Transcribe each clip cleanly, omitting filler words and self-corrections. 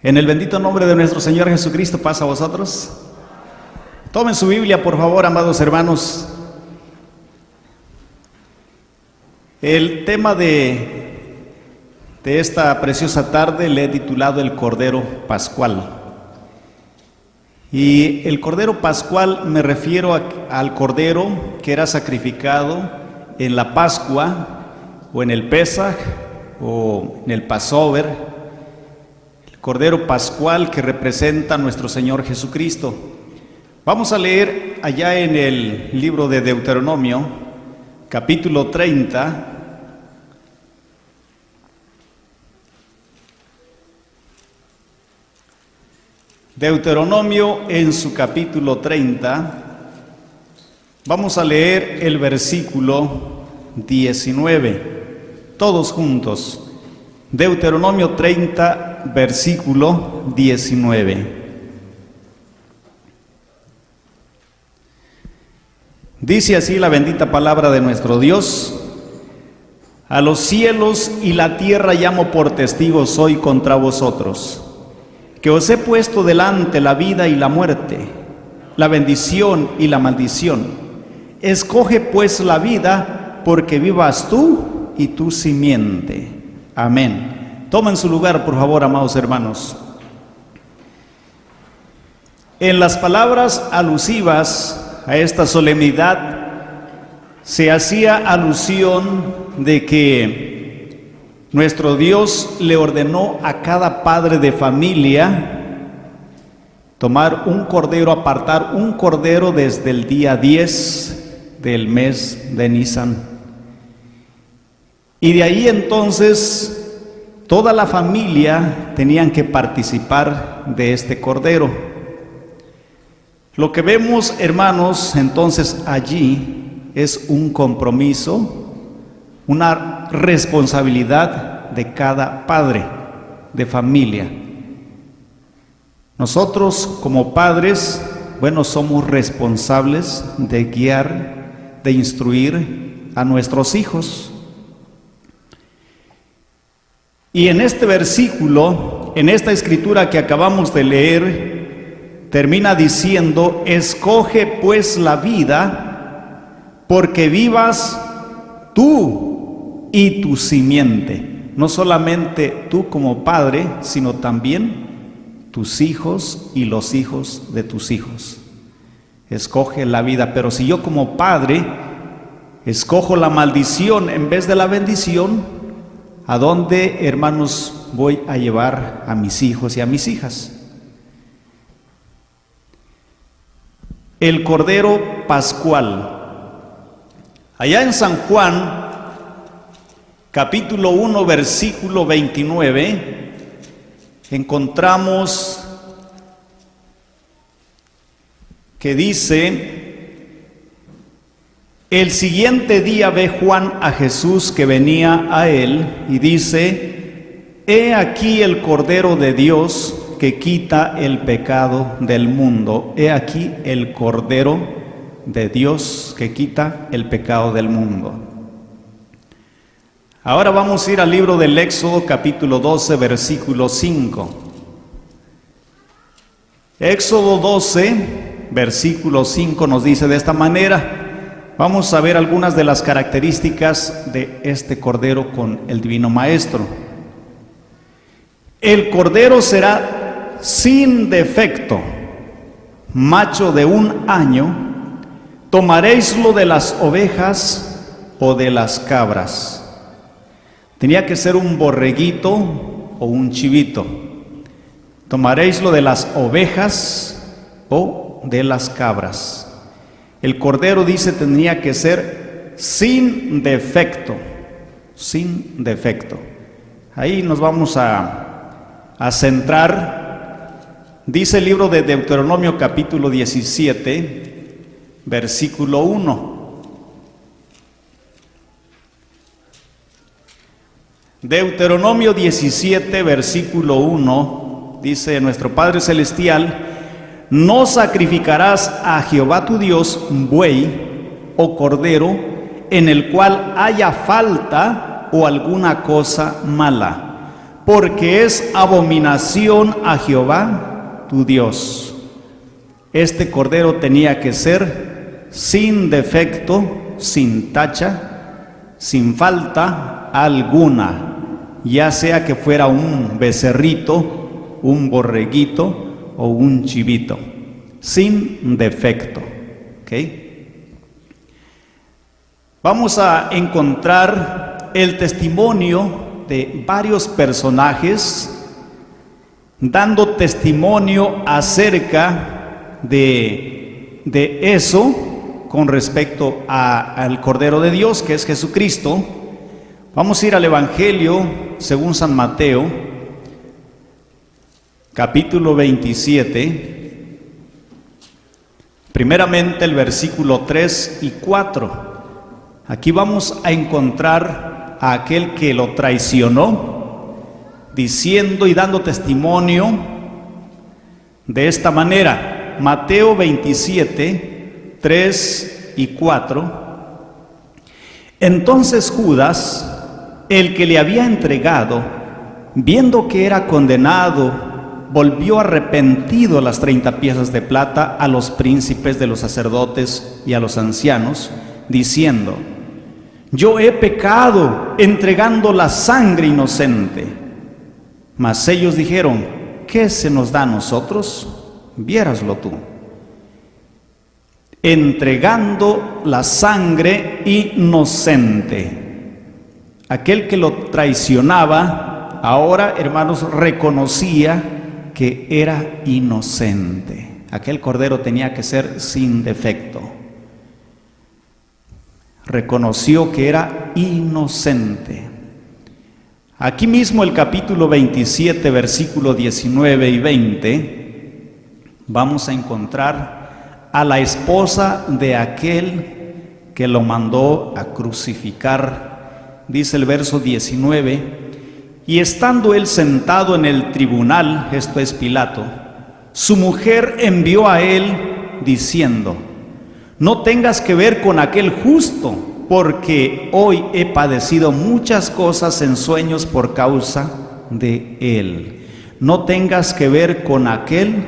En el bendito nombre de nuestro Señor Jesucristo, paz a vosotros. Tomen su Biblia, por favor, amados hermanos. El tema de esta preciosa tarde le he titulado el Cordero Pascual. Y el Cordero Pascual me refiero al Cordero que era sacrificado en la Pascua, o en el Pesaj, o en el Passover. Cordero Pascual que representa a nuestro Señor Jesucristo. Vamos a leer allá en el libro de Deuteronomio, capítulo 30. Deuteronomio en su capítulo 30. Vamos a leer el versículo 19. Todos juntos. Deuteronomio 30, versículo 19. Dice así la bendita palabra de nuestro Dios: a los cielos y la tierra llamo por testigos hoy contra vosotros, que os he puesto delante la vida y la muerte, la bendición y la maldición. Escoge pues la vida, porque vivas tú y tu simiente. Amén. Tomen su lugar, por favor, amados hermanos. En las palabras alusivas a esta solemnidad se hacía alusión de que nuestro Dios le ordenó a cada padre de familia tomar un cordero, apartar un cordero desde el día 10 del mes de Nisan. Y de ahí entonces toda la familia tenían que participar de este cordero. Lo que vemos, hermanos, entonces allí es un compromiso, una responsabilidad de cada padre de familia. Nosotros como padres, somos responsables de guiar, de instruir a nuestros hijos. Y en este versículo, en esta escritura que acabamos de leer, termina diciendo: escoge pues la vida, porque vivas tú y tu simiente. No solamente tú como padre, sino también tus hijos y los hijos de tus hijos. Escoge la vida. Pero si yo como padre escojo la maldición en vez de la bendición, ¿a dónde, hermanos, voy a llevar a mis hijos y a mis hijas? El Cordero Pascual. Allá en San Juan, capítulo 1, versículo 29, encontramos que dice: el siguiente día ve Juan a Jesús que venía a él y dice: he aquí el Cordero de Dios que quita el pecado del mundo. He aquí el Cordero de Dios que quita el pecado del mundo. Ahora vamos a ir al libro del Éxodo, capítulo 12, versículo 5. Éxodo 12, versículo 5 nos dice de esta manera. Vamos a ver algunas de las características de este Cordero con el Divino Maestro. El Cordero será sin defecto, macho de 1 año. Tomaréislo de las ovejas o de las cabras. Tenía que ser un borreguito o un chivito. Tomaréislo de las ovejas o de las cabras. El cordero, dice, tenía que ser sin defecto, sin defecto. Ahí nos vamos a centrar. Dice el libro de Deuteronomio capítulo 17, versículo 1. Deuteronomio 17, versículo 1, dice nuestro Padre Celestial: no sacrificarás a Jehová tu Dios buey o cordero en el cual haya falta o alguna cosa mala, porque es abominación a Jehová tu Dios. Este cordero tenía que ser sin defecto, sin tacha, sin falta alguna, ya sea que fuera un becerrito, un borreguito o un chivito, sin defecto. ¿Okay? Vamos a encontrar el testimonio de varios personajes dando testimonio acerca de eso con respecto al Cordero de Dios, que es Jesucristo. Vamos a ir al Evangelio según San Mateo, capítulo 27, primeramente el versículo 3 y 4. Aquí vamos a encontrar a aquel que lo traicionó, diciendo y dando testimonio de esta manera. Mateo 27, 3 y 4. Entonces Judas, el que le había entregado, viendo que era condenado, volvió arrepentido las 30 piezas de plata a los príncipes de los sacerdotes y a los ancianos, diciendo: yo he pecado entregando la sangre inocente. Mas ellos dijeron: ¿qué se nos da a nosotros? Viéraslo tú. Entregando la sangre inocente. Aquel que lo traicionaba, ahora, hermanos, reconocía que era inocente. Aquel cordero tenía que ser sin defecto. Reconoció que era inocente. Aquí mismo el capítulo 27, versículo 19 y 20, vamos a encontrar a la esposa de aquel que lo mandó a crucificar. Dice el verso 19: y estando él sentado en el tribunal, esto es Pilato, su mujer envió a él diciendo: no tengas que ver con aquel justo, porque hoy he padecido muchas cosas en sueños por causa de él. No tengas que ver con aquel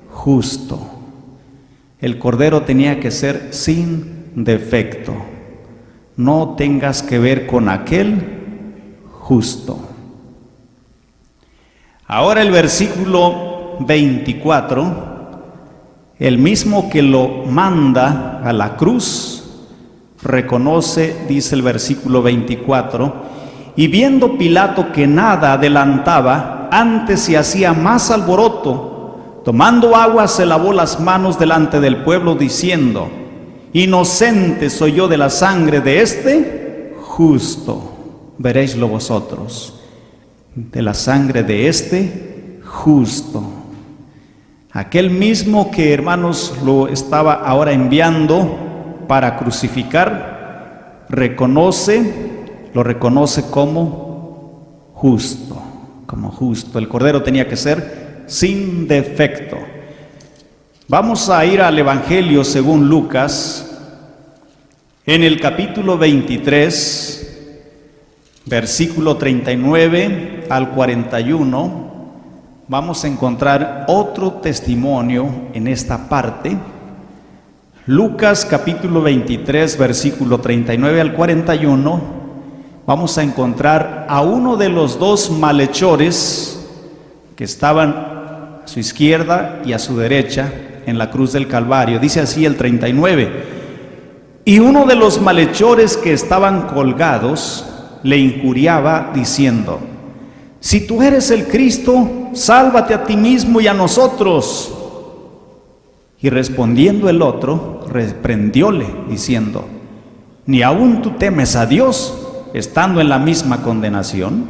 justo. El cordero tenía que ser sin defecto. No tengas que ver con aquel justo. Ahora el versículo 24. El mismo que lo manda a la cruz, reconoce, dice el versículo 24, y viendo Pilato que nada adelantaba, antes se hacía más alboroto, tomando agua se lavó las manos delante del pueblo, diciendo: inocente soy yo de la sangre de este justo, veréislo vosotros, de la sangre de este justo. Aquel mismo que, hermanos, lo estaba ahora enviando para crucificar, lo reconoce como justo, como justo. El cordero tenía que ser sin defecto. Vamos a ir al Evangelio según Lucas, en el capítulo 23, versículo 39 al 41. Vamos a encontrar otro testimonio en esta parte. Lucas capítulo 23, versículo 39 al 41. Vamos a encontrar a uno de los dos malhechores que estaban a su izquierda y a su derecha en la cruz del Calvario. Dice así el 39: y uno de los malhechores que estaban colgados le injuriaba diciendo: si tú eres el Cristo, sálvate a ti mismo y a nosotros. Y respondiendo el otro, reprendióle diciendo: ¿ni aún tú temes a Dios, estando en la misma condenación?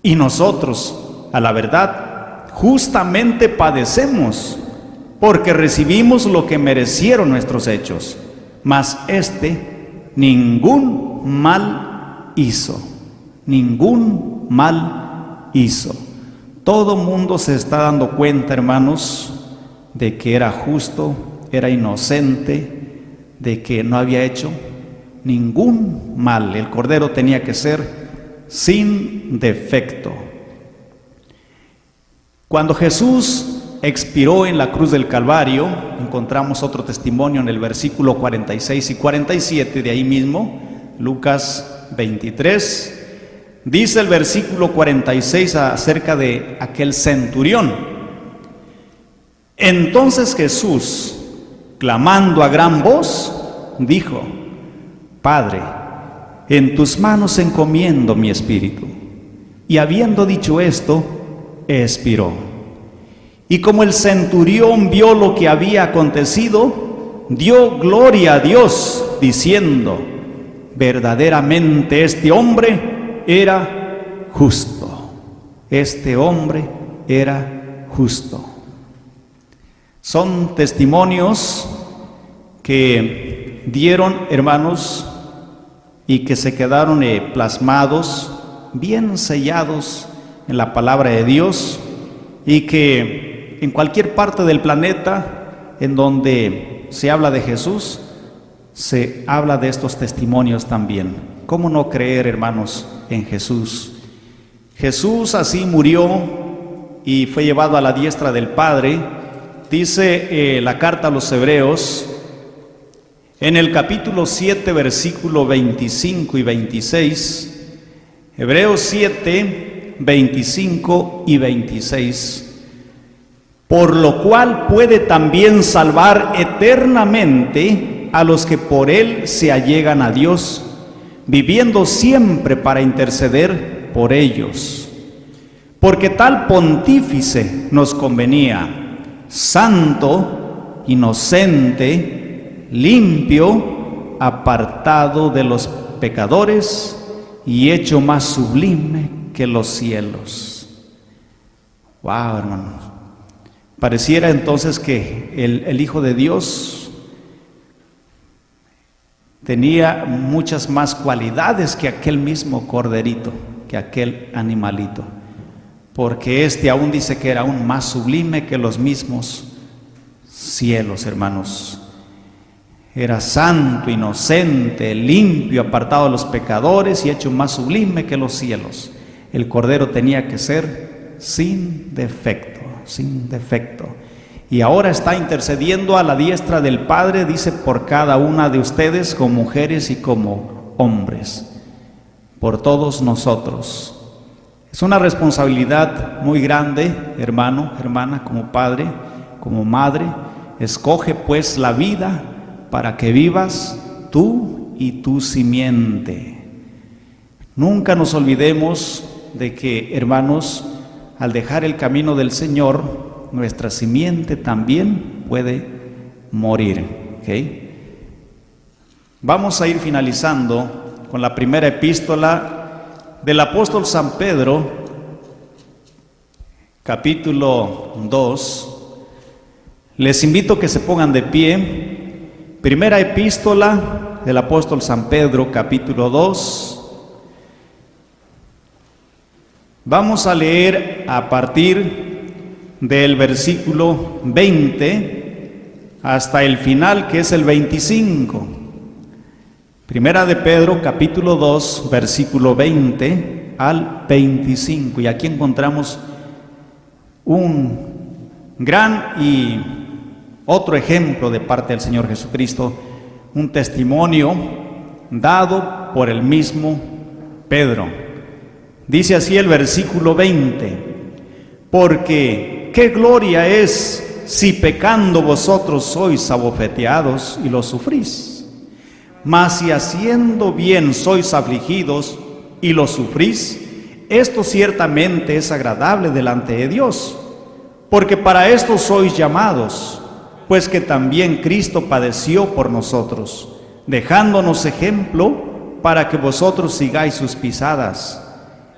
Y nosotros, a la verdad, justamente padecemos, porque recibimos lo que merecieron nuestros hechos, mas este ningún mal hizo, ningún mal hizo. Todo mundo se está dando cuenta, hermanos, de que era justo, era inocente, de que no había hecho ningún mal. El cordero tenía que ser sin defecto. Cuando Jesús expiró en la cruz del Calvario, encontramos otro testimonio en el versículo 46 y 47 de ahí mismo, Lucas 23. Dice el versículo 46 acerca de aquel centurión. Entonces Jesús, clamando a gran voz, dijo: Padre, en tus manos encomiendo mi espíritu. Y habiendo dicho esto, expiró. Y como el centurión vio lo que había acontecido, dio gloria a Dios, diciendo: verdaderamente este hombre era justo. Este hombre era justo. Son testimonios que dieron, hermanos, y que se quedaron plasmados, bien sellados en la palabra de Dios, y que en cualquier parte del planeta en donde se habla de Jesús, se habla de estos testimonios también. ¿Cómo no creer, hermanos, en Jesús? Jesús así murió y fue llevado a la diestra del Padre. Dice la carta a los Hebreos, en el capítulo 7, versículo 25 y 26, Hebreos 7, 25 y 26, por lo cual puede también salvar eternamente a los que por él se allegan a Dios, viviendo siempre para interceder por ellos. Porque tal pontífice nos convenía, santo, inocente, limpio, apartado de los pecadores y hecho más sublime que los cielos. Wow, hermanos. Pareciera entonces que el Hijo de Dios tenía muchas más cualidades que aquel mismo corderito, que aquel animalito, porque este aún dice que era aún más sublime que los mismos cielos, hermanos. Era santo, inocente, limpio, apartado de los pecadores y hecho más sublime que los cielos. El Cordero tenía que ser sin defecto, sin defecto. Y ahora está intercediendo a la diestra del Padre, dice, por cada una de ustedes, como mujeres y como hombres, por todos nosotros. Es una responsabilidad muy grande, hermano, hermana, como padre, como madre. Escoge pues la vida para que vivas tú y tu simiente. Nunca nos olvidemos de que, hermanos, al dejar el camino del Señor, nuestra simiente también puede morir. ¿Okay? Vamos a ir finalizando con la primera epístola del apóstol San Pedro, capítulo 2. Les invito a que se pongan de pie. Primera epístola del apóstol San Pedro, capítulo 2. Vamos a leer a partir del versículo 20 hasta el final, que es el 25. Primera de Pedro, capítulo 2, versículo 20 al 25. Y aquí encontramos un gran y otro ejemplo de parte del Señor Jesucristo, un testimonio dado por el mismo Pedro. Dice así el versículo 20: porque qué gloria es si pecando vosotros sois abofeteados y lo sufrís. Mas si haciendo bien sois afligidos y lo sufrís, esto ciertamente es agradable delante de Dios, porque para esto sois llamados, pues que también Cristo padeció por nosotros, dejándonos ejemplo para que vosotros sigáis sus pisadas,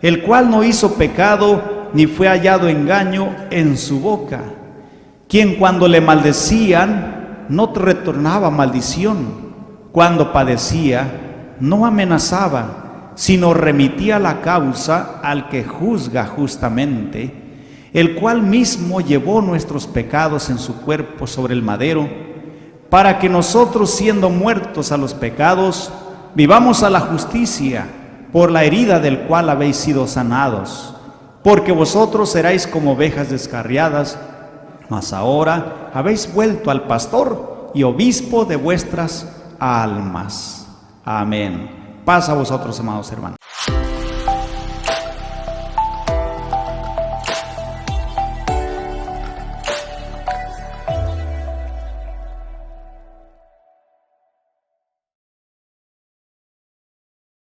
el cual no hizo pecado ni fue hallado engaño en su boca, quien cuando le maldecían no retornaba maldición, cuando padecía, no amenazaba, sino remitía la causa al que juzga justamente, el cual mismo llevó nuestros pecados en su cuerpo sobre el madero, para que nosotros, siendo muertos a los pecados, vivamos a la justicia, por la herida del cual habéis sido sanados. Porque vosotros erais como ovejas descarriadas, mas ahora habéis vuelto al pastor y obispo de vuestras almas. Amén. Paz a vosotros, amados hermanos.